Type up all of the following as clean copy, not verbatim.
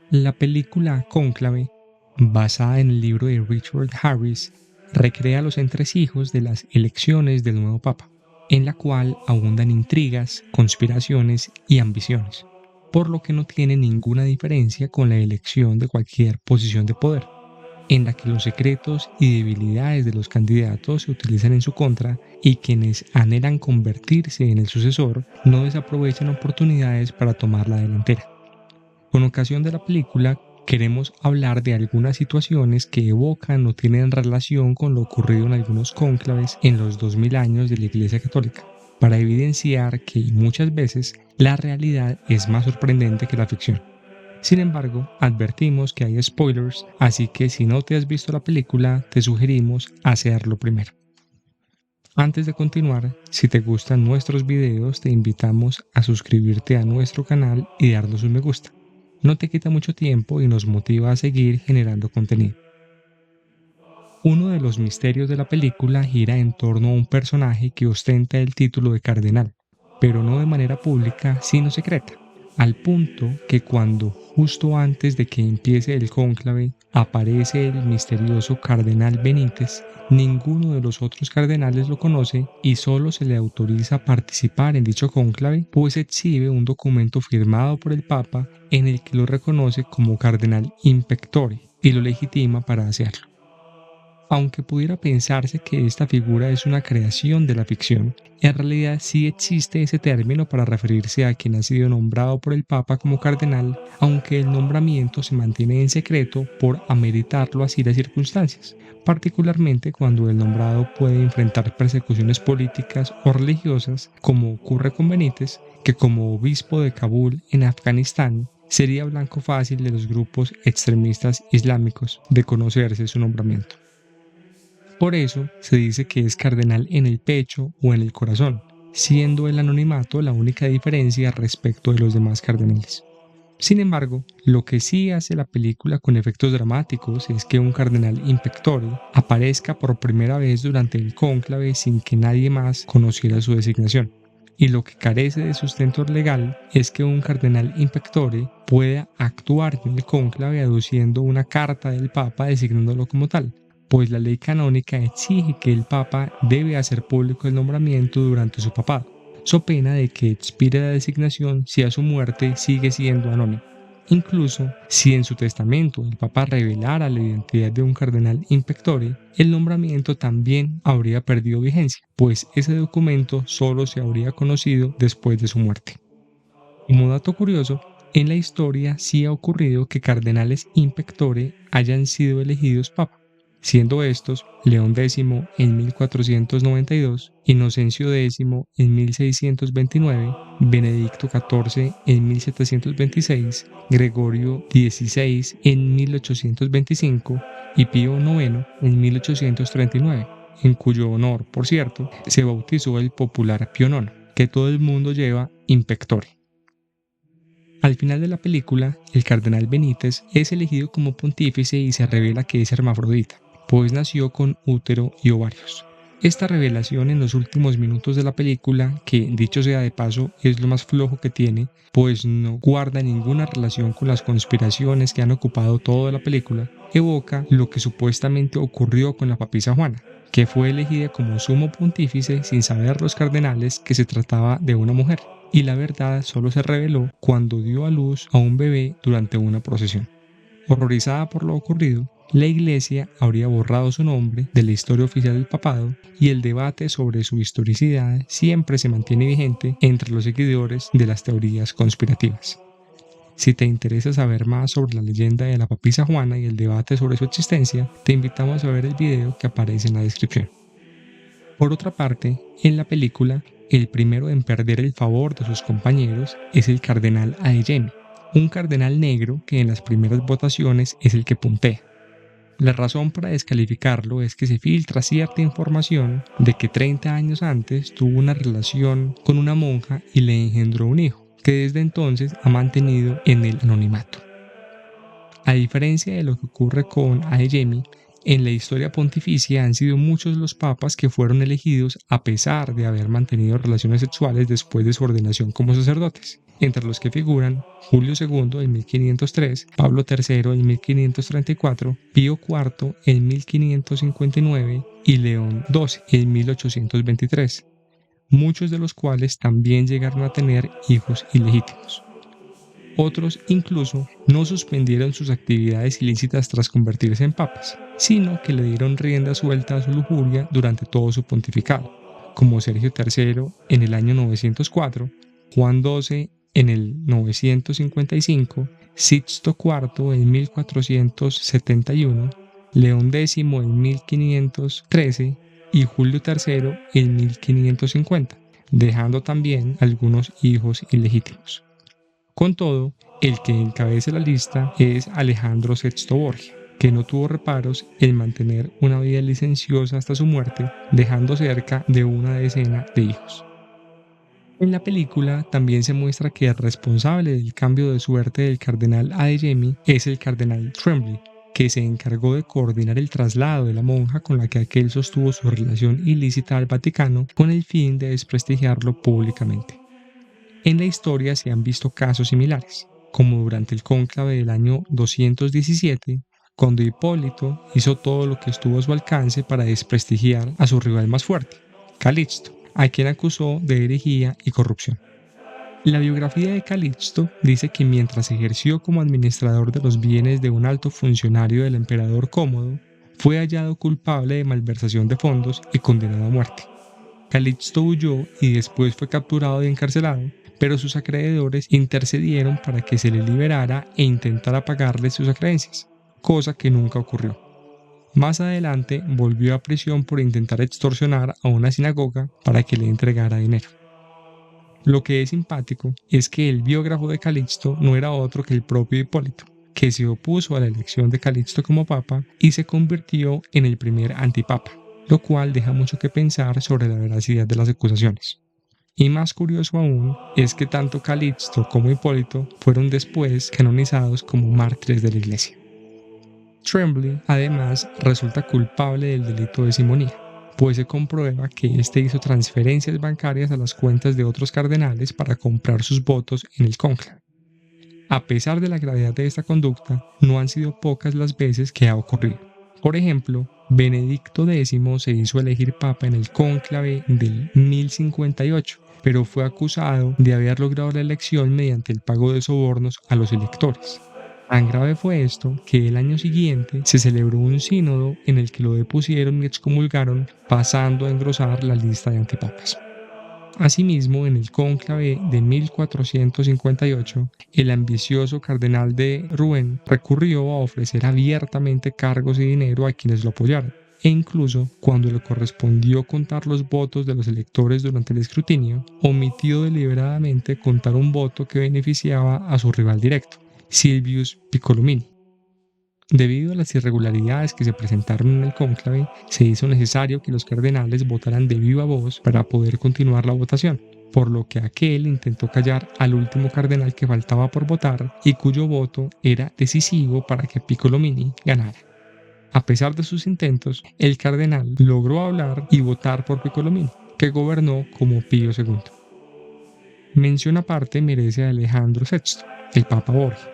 La película Cónclave, basada en el libro de Richard Harris, recrea los entresijos de las elecciones del nuevo Papa, en la cual abundan intrigas, conspiraciones y ambiciones, por lo que no tiene ninguna diferencia con la elección de cualquier posición de poder, en la que los secretos y debilidades de los candidatos se utilizan en su contra y quienes anhelan convertirse en el sucesor no desaprovechan oportunidades para tomar la delantera. Con ocasión de la película, queremos hablar de algunas situaciones que evocan o tienen relación con lo ocurrido en algunos cónclaves en los 2000 años de la Iglesia Católica, para evidenciar que muchas veces la realidad es más sorprendente que la ficción. Sin embargo, advertimos que hay spoilers, así que si no te has visto la película, te sugerimos hacerlo primero. Antes de continuar, si te gustan nuestros videos, te invitamos a suscribirte a nuestro canal y darnos un me gusta. No te quita mucho tiempo y nos motiva a seguir generando contenido. Uno de los misterios de la película gira en torno a un personaje que ostenta el título de cardenal, pero no de manera pública, sino secreta, al punto que cuando, justo antes de que empiece el cónclave, aparece el misterioso cardenal Benítez, ninguno de los otros cardenales lo conoce y solo se le autoriza participar en dicho cónclave, pues exhibe un documento firmado por el Papa en el que lo reconoce como cardenal impectore y lo legitima para hacerlo. Aunque pudiera pensarse que esta figura es una creación de la ficción, en realidad sí existe ese término para referirse a quien ha sido nombrado por el Papa como cardenal, aunque el nombramiento se mantiene en secreto por ameritarlo así las circunstancias, particularmente cuando el nombrado puede enfrentar persecuciones políticas o religiosas, como ocurre con Benítez, que como obispo de Kabul en Afganistán sería blanco fácil de los grupos extremistas islámicos de conocerse su nombramiento. Por eso se dice que es cardenal en el pecho o en el corazón, siendo el anonimato la única diferencia respecto de los demás cardenales. Sin embargo, lo que sí hace la película con efectos dramáticos es que un cardenal impectore aparezca por primera vez durante el cónclave sin que nadie más conociera su designación. Y lo que carece de sustento legal es que un cardenal impectore pueda actuar en el cónclave aduciendo una carta del Papa designándolo como tal, pues la ley canónica exige que el Papa debe hacer público el nombramiento durante su papado, so pena de que expire la designación si a su muerte sigue siendo anónimo. Incluso si en su testamento el Papa revelara la identidad de un cardenal impectore, el nombramiento también habría perdido vigencia, pues ese documento solo se habría conocido después de su muerte. Como dato curioso, en la historia sí ha ocurrido que cardenales impectore hayan sido elegidos papa, siendo estos León X en 1492, Inocencio X en 1629, Benedicto XIV en 1726, Gregorio XVI en 1825 y Pío IX en 1839, en cuyo honor, por cierto, se bautizó el popular Pío IX, que todo el mundo lleva impectore. Al final de la película, el cardenal Benítez es elegido como pontífice y se revela que es hermafrodita, pues nació con útero y ovarios. Esta revelación en los últimos minutos de la película, que dicho sea de paso es lo más flojo que tiene, pues no guarda ninguna relación con las conspiraciones que han ocupado toda la película, evoca lo que supuestamente ocurrió con la papisa Juana, que fue elegida como sumo pontífice sin saber los cardenales que se trataba de una mujer, y la verdad solo se reveló cuando dio a luz a un bebé durante una procesión. Horrorizada por lo ocurrido, la Iglesia habría borrado su nombre de la historia oficial del papado y el debate sobre su historicidad siempre se mantiene vigente entre los seguidores de las teorías conspirativas. Si te interesa saber más sobre la leyenda de la papisa Juana y el debate sobre su existencia, te invitamos a ver el video que aparece en la descripción. Por otra parte, en la película, el primero en perder el favor de sus compañeros es el cardenal Adeyemi, un cardenal negro que en las primeras votaciones es el que puntea. La razón para descalificarlo es que se filtra cierta información de que 30 años antes tuvo una relación con una monja y le engendró un hijo, que desde entonces ha mantenido en el anonimato. A diferencia de lo que ocurre con Adeyemi, En la historia pontificia han sido muchos los papas que fueron elegidos a pesar de haber mantenido relaciones sexuales después de su ordenación como sacerdotes, entre los que figuran Julio II en 1503, Pablo III en 1534, Pío IV en 1559 y León XII en 1823, muchos de los cuales también llegaron a tener hijos ilegítimos. Otros incluso no suspendieron sus actividades ilícitas tras convertirse en papas, sino que le dieron rienda suelta a su lujuria durante todo su pontificado, como Sergio III en el año 904, Juan XII en el 955, Sixto IV en 1471, León X en 1513 y Julio III en 1550, dejando también algunos hijos ilegítimos. Con todo, el que encabeza la lista es Alejandro VI Borgia, que no tuvo reparos en mantener una vida licenciosa hasta su muerte, dejando cerca de una decena de hijos. En la película también se muestra que el responsable del cambio de suerte del cardenal Adeyemi es el cardenal Tremblay, que se encargó de coordinar el traslado de la monja con la que aquel sostuvo su relación ilícita al Vaticano con el fin de desprestigiarlo públicamente. En la historia se han visto casos similares, como durante el cónclave del año 217, cuando Hipólito hizo todo lo que estuvo a su alcance para desprestigiar a su rival más fuerte, Calixto, a quien acusó de herejía y corrupción. La biografía de Calixto dice que mientras ejerció como administrador de los bienes de un alto funcionario del emperador Cómodo, fue hallado culpable de malversación de fondos y condenado a muerte. Calixto huyó y después fue capturado y encarcelado, pero sus acreedores intercedieron para que se le liberara e intentara pagarle sus acreencias, cosa que nunca ocurrió. Más adelante volvió a prisión por intentar extorsionar a una sinagoga para que le entregara dinero. Lo que es simpático es que el biógrafo de Calixto no era otro que el propio Hipólito, que se opuso a la elección de Calixto como papa y se convirtió en el primer antipapa, lo cual deja mucho que pensar sobre la veracidad de las acusaciones. Y más curioso aún es que tanto Calixto como Hipólito fueron después canonizados como mártires de la Iglesia. Tremblay, además, resulta culpable del delito de simonía, pues se comprueba que éste hizo transferencias bancarias a las cuentas de otros cardenales para comprar sus votos en el cónclave. A pesar de la gravedad de esta conducta, no han sido pocas las veces que ha ocurrido. Por ejemplo, Benedicto X se hizo elegir papa en el cónclave del 1058, pero fue acusado de haber logrado la elección mediante el pago de sobornos a los electores. Tan grave fue esto que el año siguiente se celebró un sínodo en el que lo depusieron y excomulgaron, pasando a engrosar la lista de antipapas. Asimismo, en el cónclave de 1458, el ambicioso cardenal de Rouen recurrió a ofrecer abiertamente cargos y dinero a quienes lo apoyaron, e incluso cuando le correspondió contar los votos de los electores durante el escrutinio, omitió deliberadamente contar un voto que beneficiaba a su rival directo, Silvius Piccolomini. Debido a las irregularidades que se presentaron en el cónclave, se hizo necesario que los cardenales votaran de viva voz para poder continuar la votación, por lo que aquel intentó callar al último cardenal que faltaba por votar y cuyo voto era decisivo para que Piccolomini ganara. A pesar de sus intentos, el cardenal logró hablar y votar por Piccolomini, que gobernó como Pío II. Mención aparte merece a Alejandro VI, el Papa Borgia,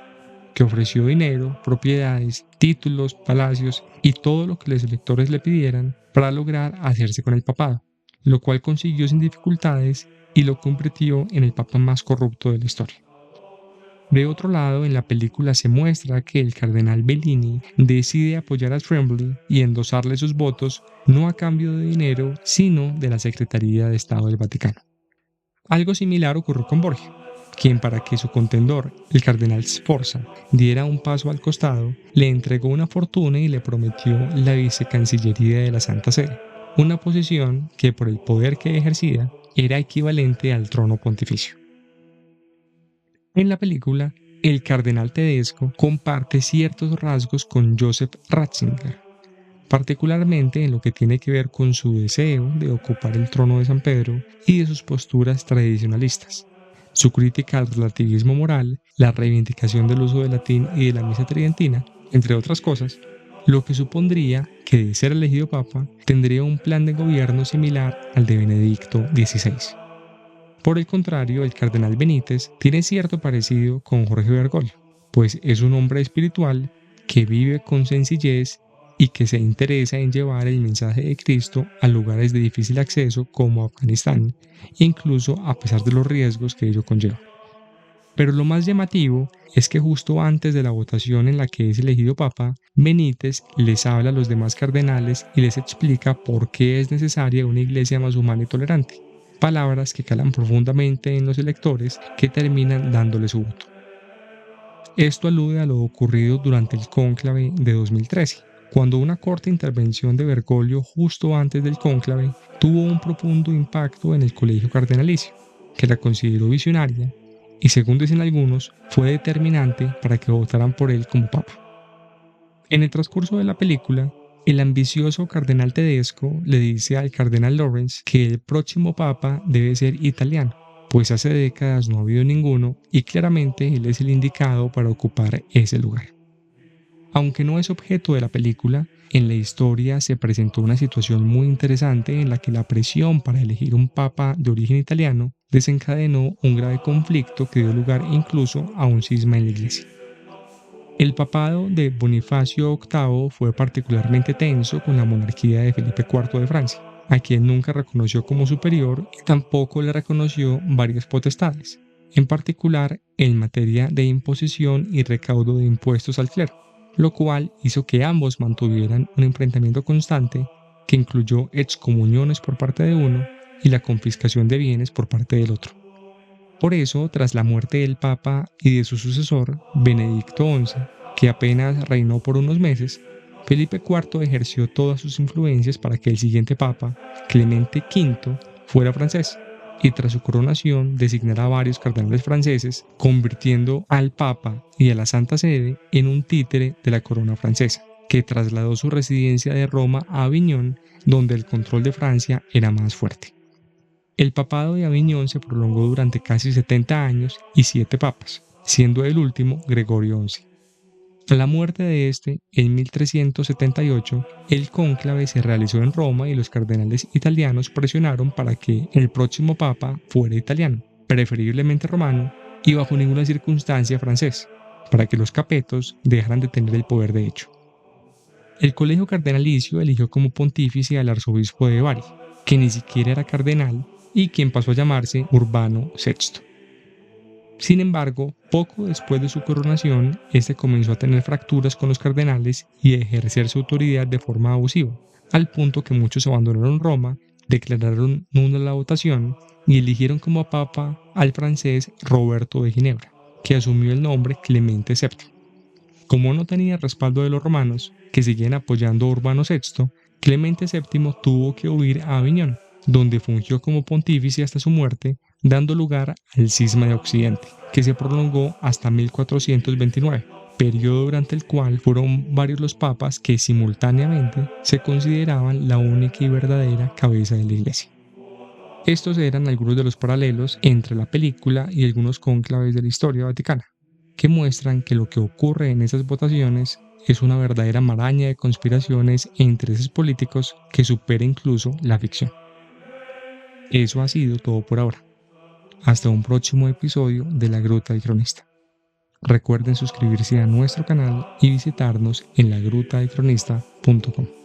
que ofreció dinero, propiedades, títulos, palacios y todo lo que los electores le pidieran para lograr hacerse con el papado, lo cual consiguió sin dificultades y lo convirtió en el papa más corrupto de la historia. De otro lado, en la película se muestra que el cardenal Bellini decide apoyar a Tremblay y endosarle sus votos no a cambio de dinero, sino de la Secretaría de Estado del Vaticano. Algo similar ocurrió con Borgia, quien para que su contendor, el cardenal Sforza, diera un paso al costado, le entregó una fortuna y le prometió la vicecancillería de la Santa Sede, una posición que por el poder que ejercía era equivalente al trono pontificio. En la película, el cardenal Tedesco comparte ciertos rasgos con Joseph Ratzinger, particularmente en lo que tiene que ver con su deseo de ocupar el trono de San Pedro y de sus posturas tradicionalistas, su crítica al relativismo moral, la reivindicación del uso del latín y de la misa tridentina, entre otras cosas, lo que supondría que de ser elegido papa tendría un plan de gobierno similar al de Benedicto XVI. Por el contrario, el cardenal Benítez tiene cierto parecido con Jorge Bergoglio, pues es un hombre espiritual que vive con sencillez y que se interesa en llevar el mensaje de Cristo a lugares de difícil acceso como Afganistán, incluso a pesar de los riesgos que ello conlleva. Pero lo más llamativo es que justo antes de la votación en la que es elegido papa, Benítez les habla a los demás cardenales y les explica por qué es necesaria una iglesia más humana y tolerante. Palabras que calan profundamente en los electores que terminan dándole su voto. Esto alude a lo ocurrido durante el cónclave de 2013, cuando una corta intervención de Bergoglio justo antes del cónclave tuvo un profundo impacto en el colegio cardenalicio, que la consideró visionaria y, según dicen algunos, fue determinante para que votaran por él como papa. En el transcurso de la película, el ambicioso cardenal Tedesco le dice al cardenal Lawrence que el próximo papa debe ser italiano, pues hace décadas no ha habido ninguno y claramente él es el indicado para ocupar ese lugar. Aunque no es objeto de la película, en la historia se presentó una situación muy interesante en la que la presión para elegir un papa de origen italiano desencadenó un grave conflicto que dio lugar incluso a un cisma en la iglesia. El papado de Bonifacio VIII fue particularmente tenso con la monarquía de Felipe IV de Francia, a quien nunca reconoció como superior y tampoco le reconoció varias potestades, en particular en materia de imposición y recaudo de impuestos al clero, lo cual hizo que ambos mantuvieran un enfrentamiento constante que incluyó excomuniones por parte de uno y la confiscación de bienes por parte del otro. Por eso, tras la muerte del Papa y de su sucesor, Benedicto XI, que apenas reinó por unos meses, Felipe IV ejerció todas sus influencias para que el siguiente Papa, Clemente V, fuera francés, y tras su coronación designara a varios cardenales franceses, convirtiendo al Papa y a la Santa Sede en un títere de la corona francesa, que trasladó su residencia de Roma a Aviñón, donde el control de Francia era más fuerte. El papado de Aviñón se prolongó durante casi 70 años y 7 papas, siendo el último Gregorio XI. A la muerte de este, en 1378, el cónclave se realizó en Roma y los cardenales italianos presionaron para que el próximo papa fuera italiano, preferiblemente romano y bajo ninguna circunstancia francés, para que los capetos dejaran de tener el poder de hecho. El colegio cardenalicio eligió como pontífice al arzobispo de Bari, que ni siquiera era cardenal y quien pasó a llamarse Urbano VI. Sin embargo, poco después de su coronación, este comenzó a tener fracturas con los cardenales y a ejercer su autoridad de forma abusiva, al punto que muchos abandonaron Roma, declararon nula la votación y eligieron como papa al francés Roberto de Ginebra, que asumió el nombre Clemente VII. Como no tenía respaldo de los romanos, que seguían apoyando a Urbano VI, Clemente VII tuvo que huir a Aviñón, donde fungió como pontífice hasta su muerte, dando lugar al cisma de Occidente, que se prolongó hasta 1429, periodo durante el cual fueron varios los papas que simultáneamente se consideraban la única y verdadera cabeza de la Iglesia. Estos eran algunos de los paralelos entre la película y algunos cónclaves de la historia vaticana, que muestran que lo que ocurre en esas votaciones es una verdadera maraña de conspiraciones e intereses políticos que supera incluso la ficción. Eso ha sido todo por ahora. Hasta un próximo episodio de La Gruta del Cronista. Recuerden suscribirse a nuestro canal y visitarnos en lagrutadelcronista.com.